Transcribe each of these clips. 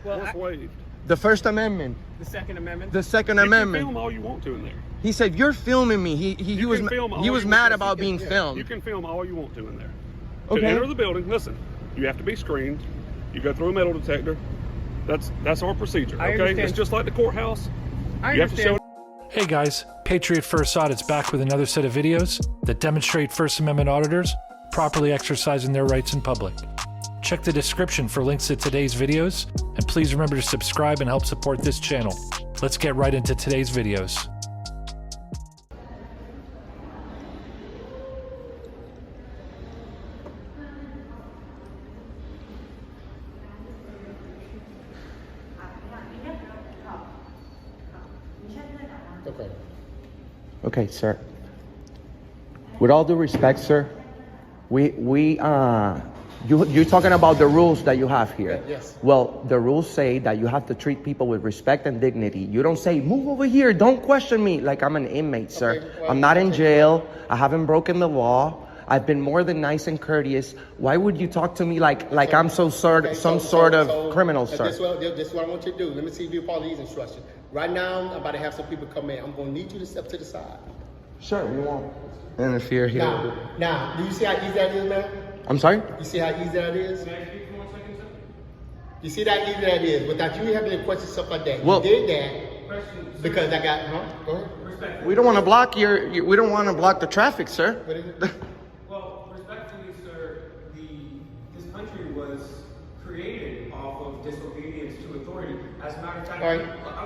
Well, What's waived? The First Amendment. the Second Amendment. The Second You Amendment. can film all you want to in there. He said, "You're filming me." He was can film all he was you mad want. about being You filmed. can film all you want to in there. Okay. To enter the building, listen, you have to be screened. You go through a metal detector. That's our procedure. I Okay, understand. it's just like the courthouse. I You have to understand. show. Hey guys, Patriot First Audit's back with another set of videos that demonstrate First Amendment auditors properly exercising their rights in public. Check the description for links to today's videos, and please remember to subscribe and help support this channel. Let's get right into today's videos. Okay. Okay, sir. With all due respect, sir, you're talking about the rules that you have here. Yes. Well, the rules say that you have to treat people with respect and dignity. You don't say, "Move over here, don't question me," like I'm an inmate, sir. Okay, well, I'm not in jail. I haven't broken the law. I've been more than nice and courteous. Why would you talk to me like I'm some sort of criminal, sir? This is what I want you to do. Let me see if you follow these instructions. Right now, I'm about to have some people come in. I'm going to need you to step to the side. Sure, we won't interfere here. Now, do you see how easy that is, man? I'm sorry? You see how easy that is? You see how easy that is without you having to question stuff like that. Well, you did that because I got, Go ahead. We don't want to block we don't want to block the traffic, sir. What is it? Well, respectfully, sir, this country was created off of disobedience to authority. As a matter of fact, All right.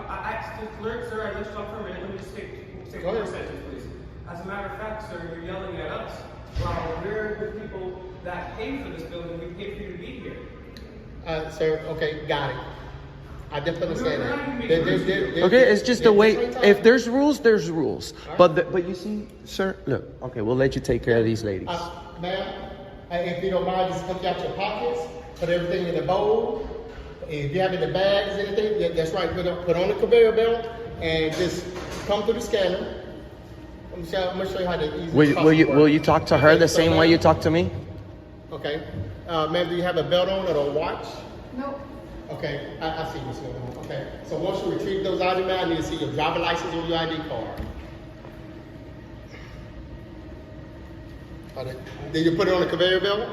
I asked the clerk, sir, I let you talk for a minute. Let me just say Go one ahead. sentence, please. As a matter of fact, sir, you're yelling at us while we're the people that pay for this building. We pay for you to be here. Sir, okay, got it. I definitely understand that. Okay, it's just the way. Same time. If there's rules, there's rules. But you see, sir, look. Okay, we'll let you take care of these ladies. Ma'am, if you don't mind, just empty out your pockets, put everything in the bowl. If you have any bags, anything, that's right. Put on the conveyor belt and just come through the scanner. I'm gonna show you how to easy. Will you talk to her Okay, the so same way ma'am- you talk to me? Okay. Ma'am, do you have a belt on or a watch? Nope. Okay, I see what's going on. Okay, so once you retrieve those items, I need to see your driver license or your ID card. Did you put it on the conveyor belt?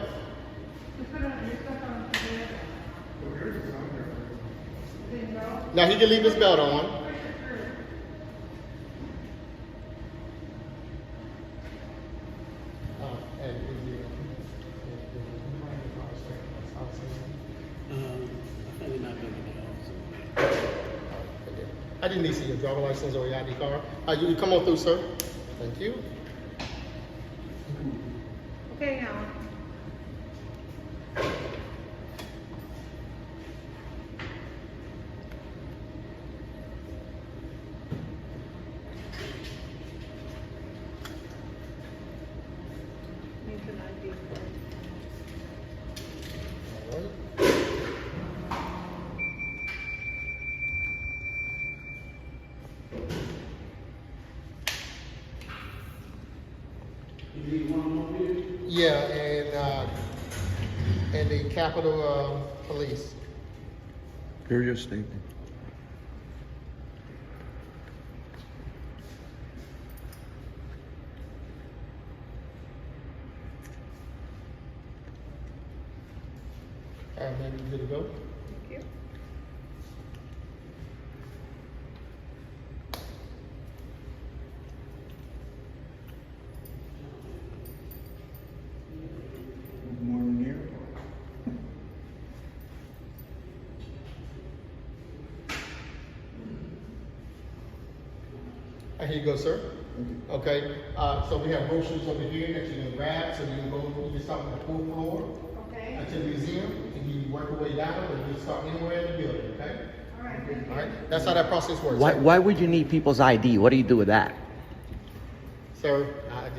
You put on your stuff on the conveyor. Then go. Now he can leave his belt on. I didn't need to see your driver license or your ID card. You come on through, sir. Thank you. Okay, Alan. Needs an ID card. All right. Yeah, and the Capitol Police. Here's your statement. All right, man, you good to go? Thank you. Here you go, sir. Okay, so we have brochures over here that you can grab, so you can go, you can start with the full floor Okay. at the museum, and you work your way down, and you can start anywhere in the building, okay? All right. Thank you. All right, that's how that process works. Why would you need people's ID? What do you do with that? Sir,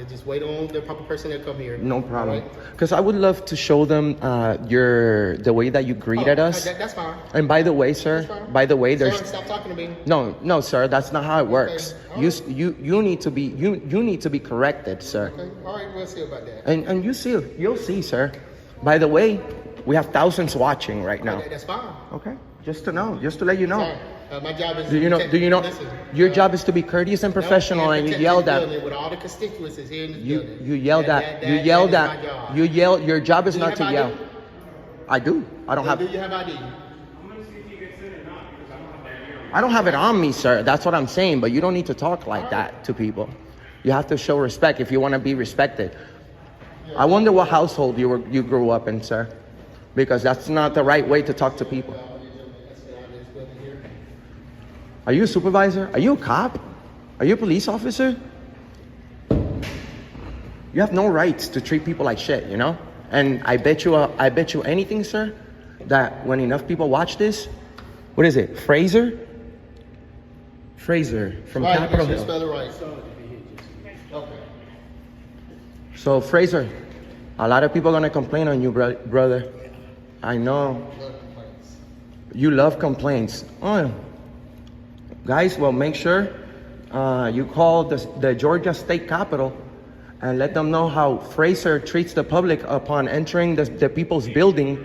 just wait on the proper person that come here. No problem. All right? Because I would love to show them the way that you greeted us. That's fine. And by the way, sir, That's fine. by the way, Sir, there's stop talking to me. no, sir. That's not how it works. all right. You need to be corrected, sir. Okay, all right, we'll see about that. And you'll see, sir. By the way, We have thousands watching right now. That's fine. Okay, just to know, just to let you know. Sorry. My job is Do you know? listen, Your job is to be courteous and professional, and you yelled at. With all the constituencies here in this building. You yelled at. You that yelled is my at. job. You yell. Your job is Do you not to have yell. ID? I do. I don't have. Do you have ID? I'm gonna see if he gets in or not because I don't have that here. I don't have it on me, sir. That's what I'm saying. But you don't need to talk like that to people. You have to show respect if you want to be respected. I wonder what household you grew up in, sir, because that's not the right way to talk to people. Are you a supervisor? Are you a cop? Are you a police officer? You have no rights to treat people like shit, you know? And I bet you anything, sir, that when enough people watch this, what is it? Fraser from Right, Capitol you should Hill. spell it right. Okay. So Fraser, a lot of people are gonna complain on you, brother. I know. You love complaints. Oh, guys, well, make sure you call the Georgia State Capitol and let them know how Fraser treats the public upon entering the people's building.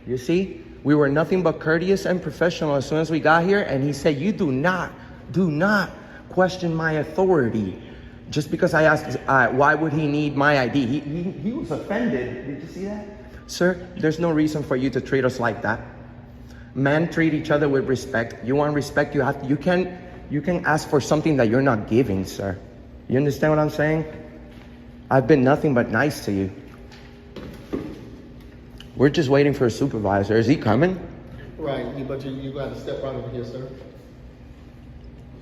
You see, we were nothing but courteous and professional as soon as we got here, and he said, "You do not question my authority." Just because I asked, why would he need my ID? He was offended. Did you see that? Sir, there's no reason for you to treat us like that. Men treat each other with respect. You want respect, you can ask for something that you're not giving, sir. You understand what I'm saying? I've been nothing but nice to you. We're just waiting for a supervisor. Is he coming? Right, but you got to step right over here, sir.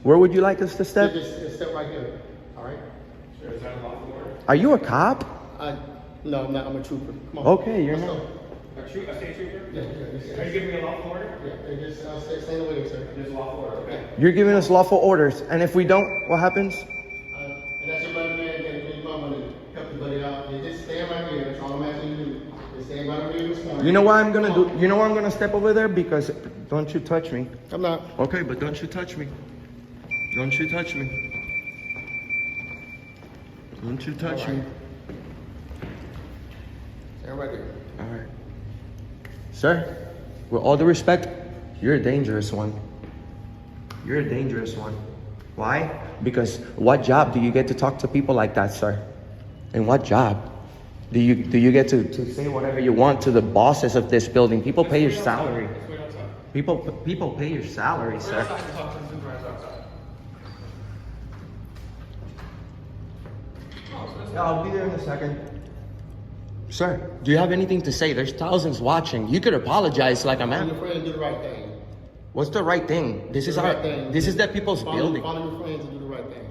Where would you like us to step? Just step right here. All right. Sure, is that a lawful order? Are you a cop? No, I'm not. I'm a trooper. Come on. Okay, you're Let's not. go. A state trooper? Yeah. Are you giving me a lawful order? Yeah. Just stay in the way, sir. It is a lawful order, okay. You're giving us lawful orders, and if we don't, what happens? And that's your brother, man. That you want to help your buddy out. You just stand right here. That's all I'm asking you to do. Just stand right here this morning. You know why I'm gonna do? You know why I'm gonna step over there? Because don't you touch me. I'm not. Okay, but don't you touch me. Don't you touch me. Don't you touch me. Stand right here. All right. Sir, with all due respect, you're a dangerous one. You're a dangerous one. Why? Because what job do you get to talk to people like that, sir? And what job? Do you get to say whatever you want to the bosses of this building? People pay your salary. People pay your salary, sir. Yeah, I'll be there in a second. Sir, do you have anything to say? There's thousands watching. You could apologize like a Follow man. your friend and do the right thing. What's the right thing? This is Do the our. right thing. This is the people's building. Follow your friends and do the right thing.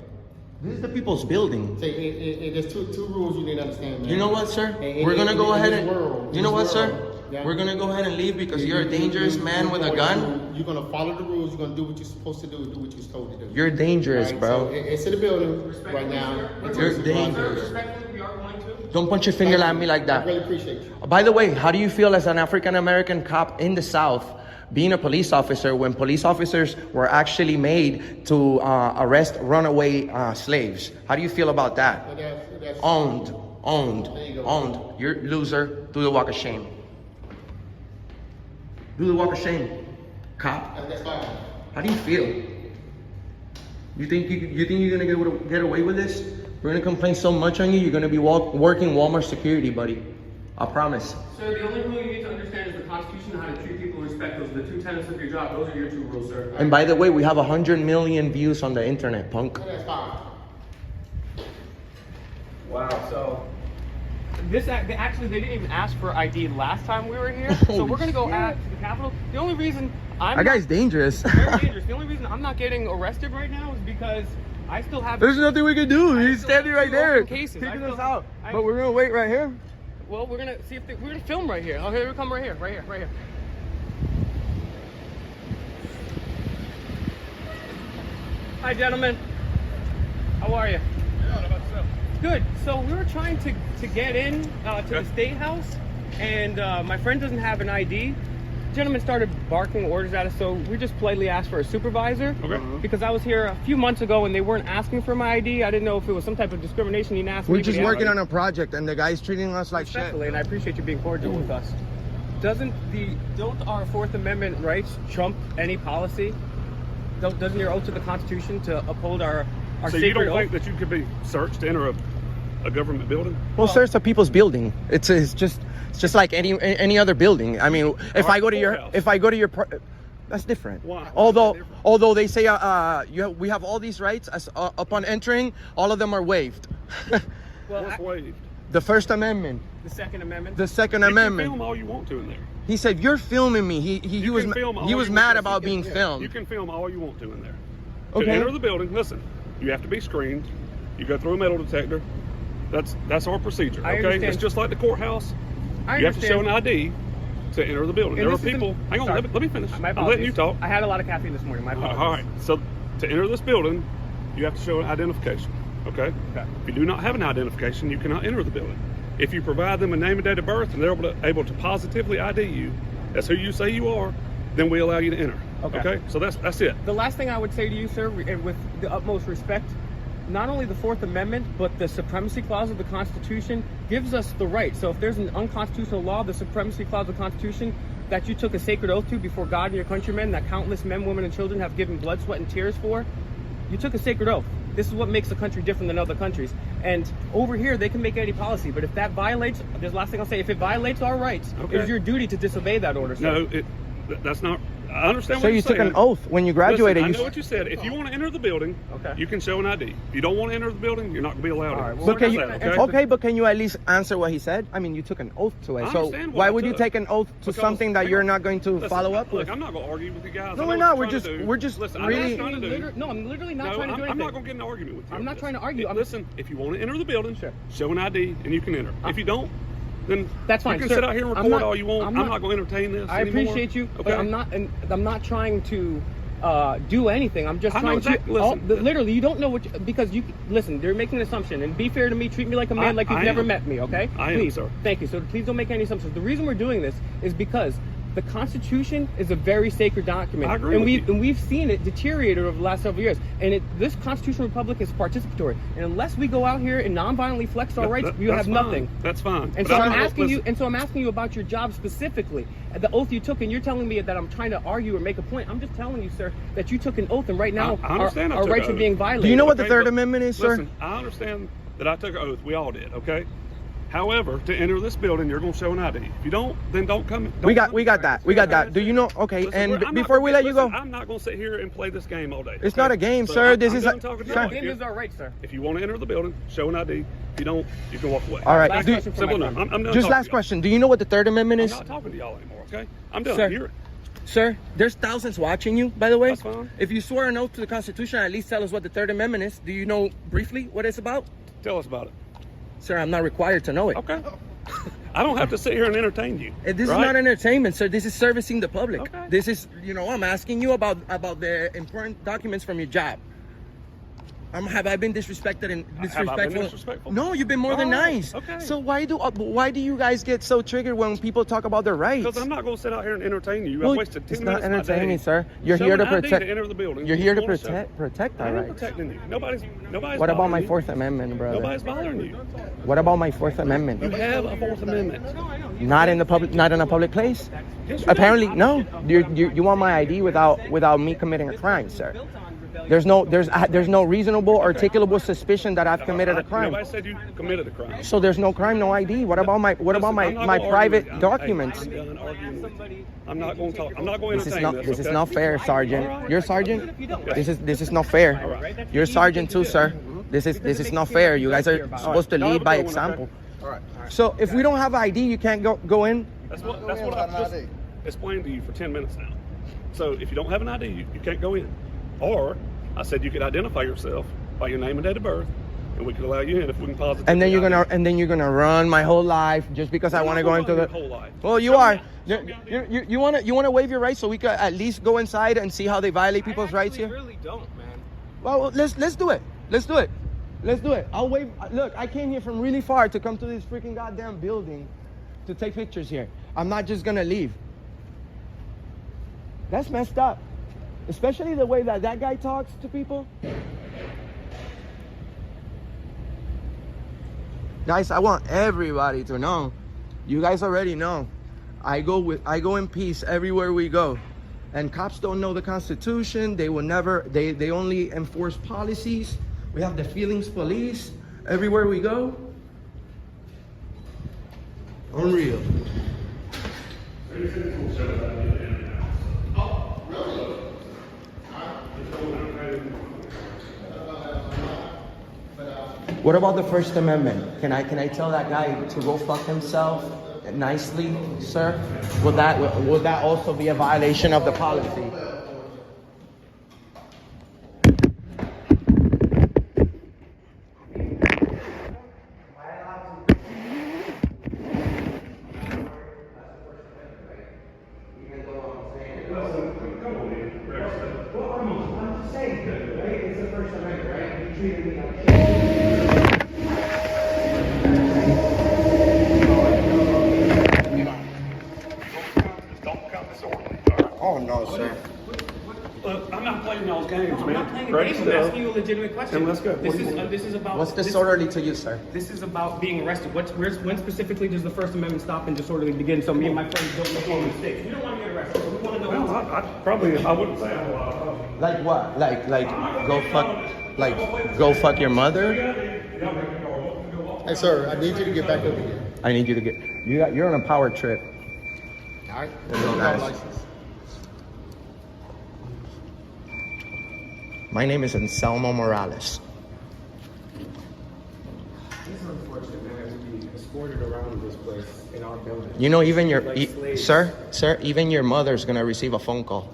This is the people's building. Say, there's two rules you need to understand, man. You know what, sir? In- We're gonna in- go in ahead this and. world, You know what, this sir? world, yeah. We're gonna go ahead and leave because you're a dangerous man with a gun. You're gonna follow the rules. You're gonna do what you're supposed to do. Do what you're supposed to do. You're dangerous, Right? bro. So it's in the building right now. You're dangerous. Respectfully, we are going to. Don't point your finger at me like I that. really appreciate you. By the way, how do you feel as an African American cop in the South being a police officer when police officers were actually made to arrest runaway slaves? How do you feel about that? So that's Owned. There you go. You're a loser. Do the walk of shame. Do the walk of shame, cop. that's fine. How do you feel? You think you're gonna get away with this? We're gonna complain so much on you. You're gonna be working Walmart security, buddy. I promise. Sir, the only rule you need to understand is the Constitution and how to treat people with respect. Those are the two tenets of your job. Those are your two rules, sir. And by the way, we have 100 million views on the internet, punk. That's fine. Wow, so this actually they didn't even ask for ID last time we were here. So we're gonna go at the Capitol. The only reason That guy's dangerous. very dangerous. The only reason I'm not getting arrested right now is because I still have. There's nothing we can do. He's still standing have right two there, open cases. kicking I us still- out. I- But we're gonna wait right here. Well, we're gonna see if we're gonna film right here. Okay, we come right here. Hi, gentlemen. How are you? Good. So we were trying to get in to the State House, and my friend doesn't have an ID. The gentleman started barking orders at us, so we just politely asked for a supervisor. Okay. Because I was here a few months ago and they weren't asking for my ID. I didn't know if it was some type of discrimination. He didn't ask me. We're just working on a project, and the guy's treating us like shit. Respectfully, and I appreciate you being cordial with us. don't our Fourth Amendment rights trump any policy? Doesn't your oath to the Constitution to uphold our So you sacred don't oath? think that you could be searched to enter a government building? Well, sir, it's a people's building. It's just like any other building. I mean, if Our I go to your courthouse. that's different. Why? Although they say we have all these rights as upon entering, all of them are waived. Well, What's waived? The First Amendment, the Second Amendment. the Second You can Amendment. film all you want to in there. He said, "You're filming me." He You was can film all he was you mad want. about being You filmed. can film all you want to in there. Okay. To enter the building, listen, you have to be screened. You go through a metal detector. That's our procedure. I Okay, understand. it's just like the courthouse. I You have to show understand. an ID to enter the building. And there are this isn't- people. Hang on, sorry. let me finish. My I'm letting you talk. I had a lot of caffeine this morning. My apologies. All right. So to enter this building, you have to show an identification. Okay. Okay. If you do not have an identification, you cannot enter the building. If you provide them a name and date of birth, and they're able to positively ID you as who you say you are, then we allow you to enter. Okay. So that's it. The last thing I would say to you, sir, and with the utmost respect, not only the Fourth Amendment, but the Supremacy Clause of the Constitution gives us the right. So if there's an unconstitutional law, the Supremacy Clause of the Constitution, that you took a sacred oath to before God and your countrymen, that countless men, women, and children have given blood, sweat, and tears for, you took a sacred oath. This is what makes a country different than other countries. And over here, they can make any policy, but if that violates, this last thing I'll say, if it violates our rights, Okay. it is your duty to disobey that order, sir. No, that's not. I understand So what you're you took saying. an oath when you graduated. Listen, I You know what you said. If you want to enter the building, Okay. you can show an ID. If you don't want to enter the building, you're not going to be allowed. All right, in. well, But we're can not you, gonna okay? okay, but can you at least answer what he said? I mean, you took an oath to it. I So understand what why I would you took. take an oath to Because- something that hang you're on. not going to Listen, follow up look, with? I'm not going to argue with you guys. No, I know we're what not. you're We're trying to just- do. we're just Listen, really- I'm not trying to do. No, I'm literally not No, trying to do I'm anything. not going to get in an argument with you. I'm on not this. trying to argue. I'm- Listen, if you want to enter the building, Sure. show an ID and you can enter. If you don't, then That's fine, you can sir. sit out here and I'm record not- all you want. I'm I'm not- not going to entertain this. I anymore. appreciate you, Okay. but I'm not trying to do anything. I'm just I know trying exactly- to. listen. Literally, you don't know because you listen. They're making an assumption, and be fair to me. Treat me like a man, like you've I never am. met me. Okay? I am, Please, sir. Thank you. So please don't make any assumptions. The reason we're doing this is because the Constitution is a very sacred document, I agree and with you. we've seen it deteriorate over the last several years. And this constitutional republic is participatory, and unless we go out here and non-violently flex our rights, we That's have fine. nothing. That's fine. And But so I'm not- asking you, listen, and so I'm asking you about your job specifically, the oath you took, and you're telling me that I'm trying to argue or make a point. I'm just telling you, sir, that you took an oath, and right now I understand I our took rights an are oath. being violated. Do you know what the Okay, Third but Amendment is, sir? Listen, I understand that I took an oath. We all did. Okay. However, to enter this building, you're going to show an ID. If you don't, then don't come. We got that. We got that. Do you know? Okay, Listen, and I'm not before gonna- we let you listen, go, I'm not going to sit here and play this game all day. It's okay? not a game, So sir. I'm This is done a- talking to you. sir. Game is our right, sir. If you want to enter the building, show an ID. If you don't, you can walk away. all right. Last Do- question for Simple my enough. friend. I'm done just talking last to y'all. question. Do you know what the Third Amendment I'm is, not talking to y'all anymore. Okay. I'm done. Sir. You're, sir? There's thousands watching you, by the way. That's fine. If you swore an oath to the Constitution, at least tell us what the Third Amendment is. Do you know briefly what it's about, tell us about it. sir? I'm not required to know it. Okay. I don't have to sit here and entertain you. This is right? not entertainment, sir. This is servicing the public. Okay. This is, I'm asking you about the important documents from your job. Have I been disrespected and disrespectful? Have I been disrespectful? No, you've been more than All right, nice. okay. So why do you guys get so triggered when people talk about their rights? Because I'm not going to sit out here and entertain you. Well, I've wasted 10 it's not minutes of my entertaining, day. sir. You're Show here an to ID protect. to enter the building. You're If here you to wanna show- protect I our ain't rights. protecting you. Nobody's What about my bothering you. Fourth Amendment, brother? Nobody's bothering you. What about my Fourth Amendment? You have a Fourth Amendment. Not in a public place. Yes, you Apparently, do. no. You want my ID without me committing a crime, sir. There's no reasonable articulable suspicion that I've committed a crime. Nobody said you committed a crime. So there's no crime, no ID. What about my Listen, I'm not my gonna argue private with you. documents? I'm done arguing with you. I'm not going to talk. I'm not going to entertain this. This is okay? not fair, Sergeant. All right. You're Sergeant. This is not fair. You're Sergeant too, sir. This is not fair. You guys are supposed to Y'all lead by have a good one, example. okay? So if we don't have ID, you can't go in. That's what I've just explained to you for 10 minutes now. So if you don't have an ID, you can't go in. Or I said you could identify yourself by your name and date of birth, and we could allow you in if we can positively. And then you're ID. gonna run my whole life just because I I'm want to not go gonna into run the. your whole life. Well, you Show me are. ID. You want to waive your rights so we could at least go inside and see how they violate people's rights I here. really don't, man. Well, let's do it. Let's do it. Let's do it. I'll waive. Look, I came here from really far to come to this freaking goddamn building to take pictures here. I'm not just gonna leave. That's messed up. Especially the way that guy talks to people. Guys, I want everybody to know. You guys already know. I go in peace everywhere we go. And cops don't know the Constitution. They will never, they only enforce policies. We have the feelings police everywhere we go. Unreal. Oh, really? What about the First Amendment? Can I tell that guy to go fuck himself nicely, sir? Would that also be a violation of the policy? Oh no, sir. Look, I'm not playing y'all's games, man. I'm not playing a Ready, game. I'm so- asking you a legitimate question. And let's go. This is about. What's disorderly to you, sir? This is about being arrested. When specifically does the First Amendment stop and disorderly begin? So me and my friends don't make any mistakes. We don't want to get arrested. We want to know. Well, I wouldn't say a lot. Like what? Like go fuck your mother? Hey, sir, I need you to get back over here. I need you to get you're on a power trip. All right? Hello, guys. License. My name is Anselmo Morales. This is unfortunate, man. We be escorted around this place in our building. You know, even your Like slaves. sir, even your mother's gonna receive a phone call.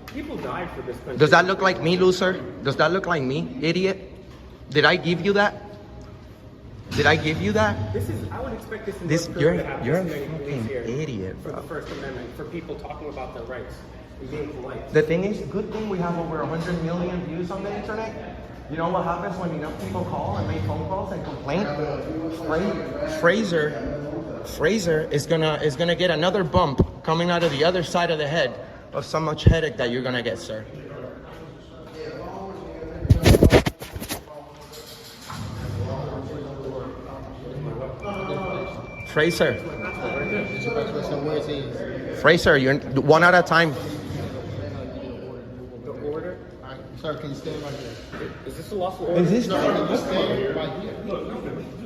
People died for this country. Does that look like me, loser? Does that look like me, idiot? Did I give you that? Did I give you that? This is. I would expect this. In This North you're Korea to have you're a this many police fucking here idiot, for bro. the First Amendment, for people talking about their rights and being polite. The thing is, good thing we have over 100 million views on the internet. You know what happens when enough people call and make phone calls and complain? Fraser is gonna get another bump coming out of the other side of the head of so much headache that you're gonna get, sir. Fraser, Where's he? Fraser, you're one at a time. The order. All right, sir, can you stand right here? Is this a lawful order? Is this No, can you stand right here?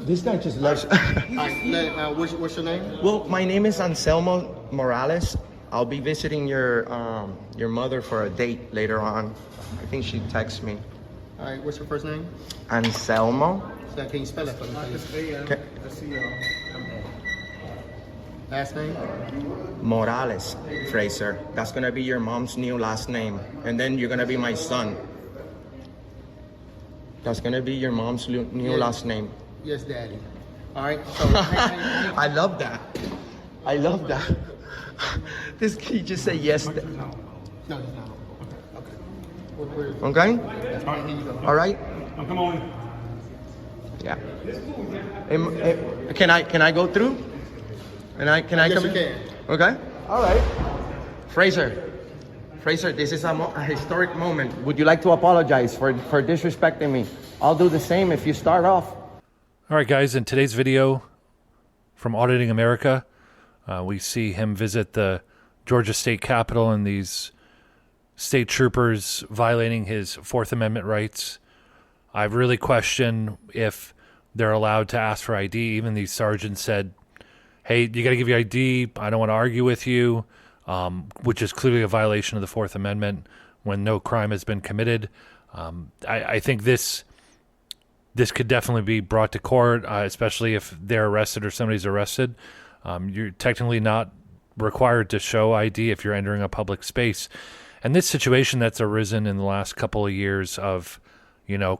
this guy just loves? All right, what's your name? Well, my name is Anselmo Morales. I'll be visiting your mother for a date later on. I think she texted me. All right, what's your first name? Anselmo. Sir, can you spell it for me, please? Okay. Last name? Morales, Fraser. That's gonna be your mom's new last name, and then you're gonna be my son. That's gonna be your mom's new last name. Yes, Daddy. All right, so... I love that. I love that. This kid just say yes. No, he's not. Okay. Where is it? Okay. That's right, here you go. All right. Oh, come on. Yeah. Can I go through? Can I Yes, come you in? can. Okay. All right. Fraser, this is a historic moment. Would you like to apologize for disrespecting me? I'll do the same if you start off. All right, guys, in today's video from Auditing America, we see him visit the Georgia State Capitol and these state troopers violating his Fourth Amendment rights. I really question if they're allowed to ask for ID. Even these sergeants said, hey, you got to give your ID. I don't want to argue with you, which is clearly a violation of the Fourth Amendment when no crime has been committed. I think this could definitely be brought to court, especially if they're arrested or somebody's arrested. You're technically not required to show ID if you're entering a public space. And this situation that's arisen in the last couple of years of,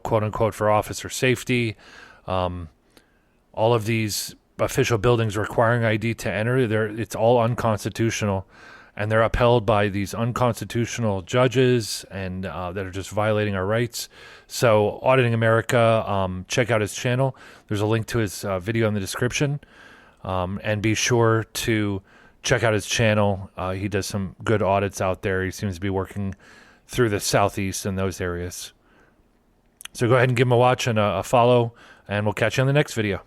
quote unquote, for officer safety, all of these official buildings requiring ID to enter, it's all unconstitutional, and they're upheld by these unconstitutional judges and that are just violating our rights. So Auditing America, check out his channel. There's a link to his video in the description, and be sure to check out his channel. He does some good audits out there. He seems to be working through the Southeast and those areas. So go ahead and give him a watch and a follow, and we'll catch you on the next video.